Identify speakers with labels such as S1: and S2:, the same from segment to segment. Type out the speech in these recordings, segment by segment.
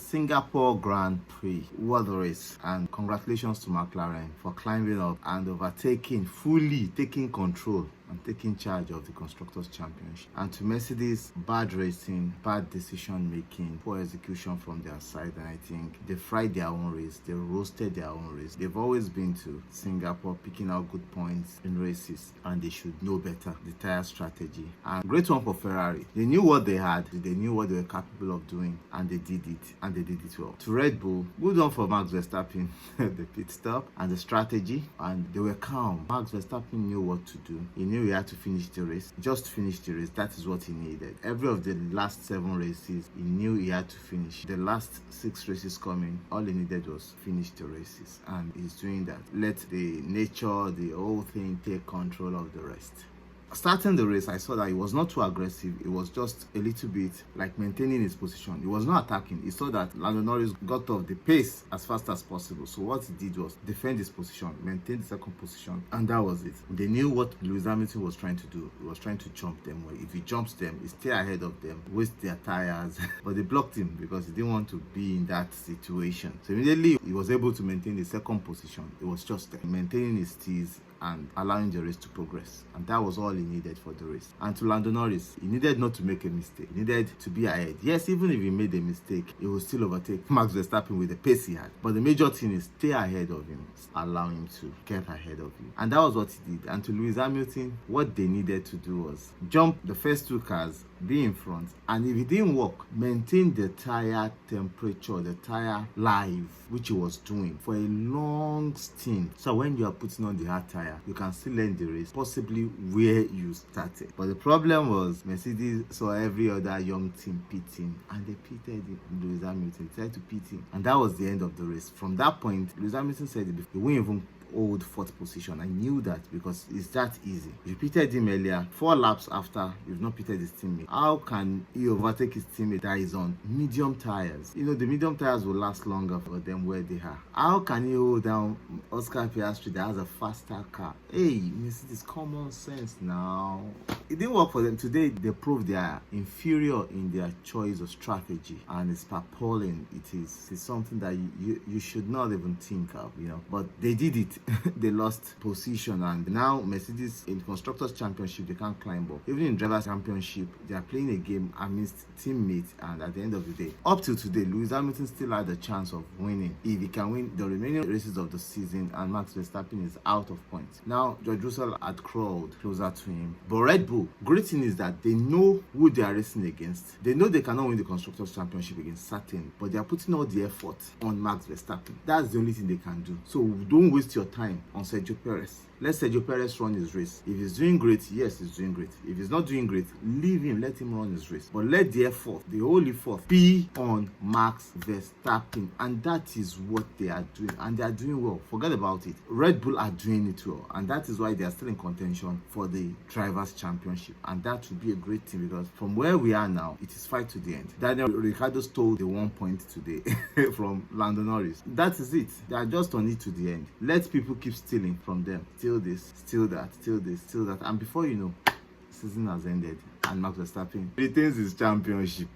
S1: Singapore Grand Prix. What a race. And congratulations to McLaren for climbing up and overtaking, fully taking control and taking charge of the Constructors' Championship. And to Mercedes, bad racing, bad decision making, poor execution from their side. And I think they fried their own race, they roasted their own race. They've always been to Singapore picking out good points in races, and they should know better, the tire strategy. And great one for Ferrari. They knew what they had, they knew what they were capable of doing, and they did it, and they did it well. To Red Bull, good one for Max Verstappen, the pit stop and the strategy, and they were calm. Max Verstappen knew what to do. He knew he had to finish the race, just finish the race. That is what he needed. Every of the last 7 races, he knew he had to finish. The last 6 races coming, all he needed was finish the races, and he's doing that. Let the nature, the whole thing take control of the rest. Starting the race, I saw that he was not too aggressive. It was just a little bit like maintaining his position. He was not attacking. He saw that Lando Norris got off the pace as fast as possible. So what he did was defend his position, maintain the second position, and that was it. They knew what Lewis Hamilton was trying to do. He was trying to jump them. If he jumps them, he stay ahead of them, waste their tires. But they blocked him because he didn't want to be in that situation. So immediately he was able to maintain the second position. It was just maintaining his steez and allowing the race to progress, and that was all he needed for the race. And to Lando Norris, he needed not to make a mistake. He needed to be ahead. Yes, even if he made a mistake, he would still overtake Max Verstappen with the pace he had. But the major thing is stay ahead of him, allow him to get ahead of you, and that was what he did. And to Lewis Hamilton, what they needed to do was jump the first 2 cars, be in front, and if it didn't work, maintain the tire temperature, the tire live, which he was doing for a long stint. So when you are putting on the hard tire, you can still end the race, possibly where you started. But the problem was Mercedes saw every other young team pitting, and they pitted Lewis Hamilton, tried to pit him, and that was the end of the race. From that point, Lewis Hamilton said he wouldn't even hold 4th position. I knew that because it's that easy. You pitted him earlier, 4 laps after you've not pitted his teammate. How can he overtake his teammate that is on medium tires? You know, the medium tires will last longer for them where they are. How can he hold down Oscar Piastri that has a faster car? Hey, Mercedes, common sense now. It didn't work for them. Today, they proved they are inferior in their choice of strategy, and it's appalling. It's something that you should not even think of, you know. But they did it. They lost position, and now Mercedes in Constructors' Championship, they can't climb up. Even in Drivers' Championship, they are playing a game amidst teammates, and at the end of the day, up till today, Lewis Hamilton still had a chance of winning if he can win the remaining races of the season, and Max Verstappen is out of points. Now, George Russell had crawled closer to him. But Red Bull, great thing is that they know who they are racing against. They know they cannot win the Constructors' Championship against certain, but they are putting all the effort on Max Verstappen. That's the only thing they can do. So don't waste your time on Sergio Perez. Let Sergio Perez run his race. If he's doing great, yes, he's doing great. If he's not doing great, leave him, let him run his race. But let the effort, the whole effort, be on Max Verstappen. And that is what they are doing. And they are doing well. Forget about it. Red Bull are doing it well. And that is why they are still in contention for the Drivers' Championship. And that would be a great thing, because from where we are now, it is fight to the end. Daniel Ricciardo stole the 1 point today from Lando Norris. That is it. They are just on it to the end. Let people keep stealing from them. Steal this, steal that, steal this, steal that. And before you know, the season has ended and Max Verstappen retains his championship.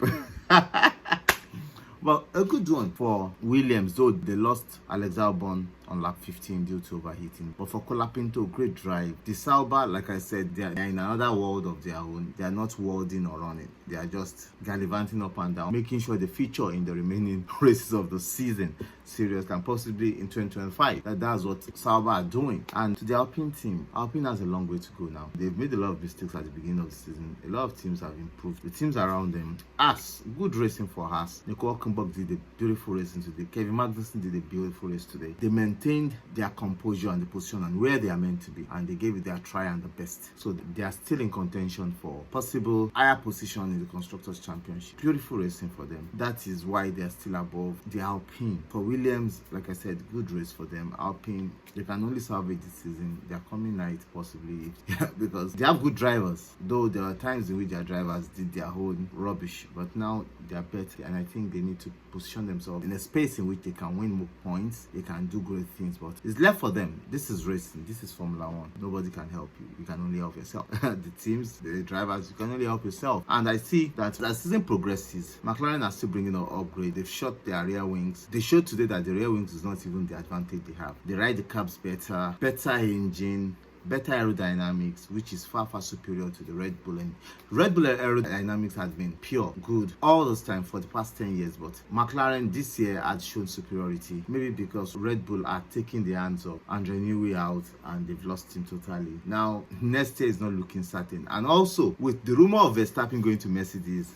S1: But a good one for Williams, though they lost Alex Albon on lap 15 due to overheating. But for Colapinto, great drive. The Sauber, like I said, they are in another world of their own. They are not worlding or running. They are just gallivanting up and down, making sure they feature in the remaining races of the season. Serious, and possibly in 2025. That's what Sauber are doing. And to the Alpine team, Alpine has a long way to go now. They've made a lot of mistakes at the beginning of the season. A lot of teams have improved. The teams around them, Haas, good racing for Haas. Nico Hülkenberg did a beautiful racing today. Kevin Magnussen did a beautiful race today. They maintained their composure and the position and where they are meant to be, and they gave it their try and the best. So they are still in contention for possible higher position in the Constructors' Championship. Beautiful racing for them. That is why they are still above the Alpine. For Williams, Williams, like I said, good race for them. Alpine, they can only salvage this season. They're coming night possibly because they have good drivers, though there are times in which their drivers did their own rubbish, but now they're better, and I think they need to position themselves in a space in which they can win more points, they can do great things. But it's left for them. This is racing, this is Formula One. Nobody can help you. You can only help yourself. The teams, the drivers, you can only help yourself. And I see that as season progresses, McLaren are still bringing an upgrade. They've shot their rear wings. They showed today that the rear wings is not even the advantage they have. They ride the cabs better engine, better aerodynamics, which is far superior to the Red Bull. And Red Bull aerodynamics has been pure good all this time for the past 10 years, but McLaren this year had shown superiority, maybe because Red Bull are taking the hands of Andre Newey out and they've lost him totally. Now next year is not looking certain, and also with the rumor of Verstappen going to Mercedes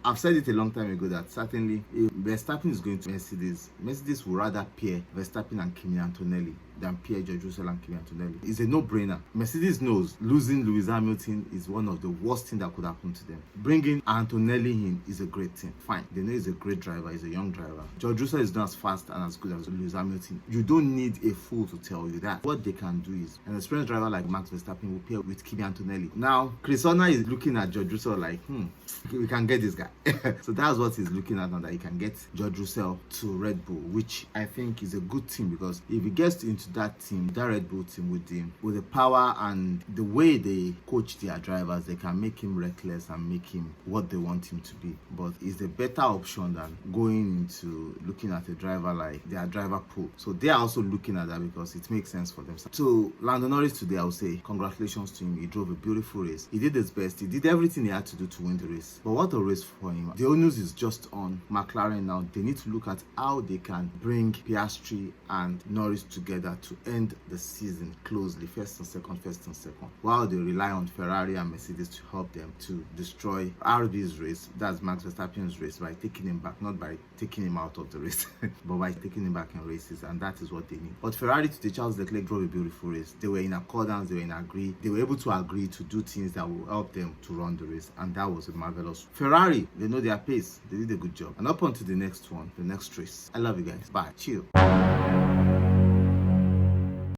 S1: I've said it a long time ago that certainly if Verstappen is going to Mercedes will rather pair Verstappen and Kimi Antonelli than pair George Russell and Kimi Antonelli. It's a no-brainer. Mercedes knows losing Lewis Hamilton is one of the worst things that could happen to them. Bringing Antonelli in is a great thing. Fine. They know he's a great driver. He's a young driver. George Russell is not as fast and as good as Lewis Hamilton. You don't need a fool to tell you that. What they can do is an experienced driver like Max Verstappen will pair with Kimi Antonelli. Now, Chris Horner is looking at George Russell like, we can get this guy. So that's what he's looking at now, that he can get George Russell to Red Bull, which I think is a good thing, because if he gets into that team, that Red Bull team with the power and the way they coach their drivers, they can make him reckless and make him what they want him to be. But it's a better option than going into looking at a driver like their driver pool. So they are also looking at that because it makes sense for them. So Lando Norris today, I would say congratulations to him. He drove a beautiful race. He did his best. He did everything he had to do to win the race. But what a race for him. The onus is just on McLaren now. They need to look at how they can bring Piastri and Norris together to end the season closely, first and second, while they rely on Ferrari and Mercedes to help them to destroy RB's race, that's Max Verstappen's race, by taking him back, not by taking him out of the race, but by taking him back in races, and that is what they need. But Ferrari today, Charles Leclerc drove a beautiful race. They were in accordance, they were able to agree to do things that will help them to run the race, and that was a marvelous. Ferrari, they know their pace, they did a good job. And up onto the next one, the next race. I love you guys. Bye. Chill.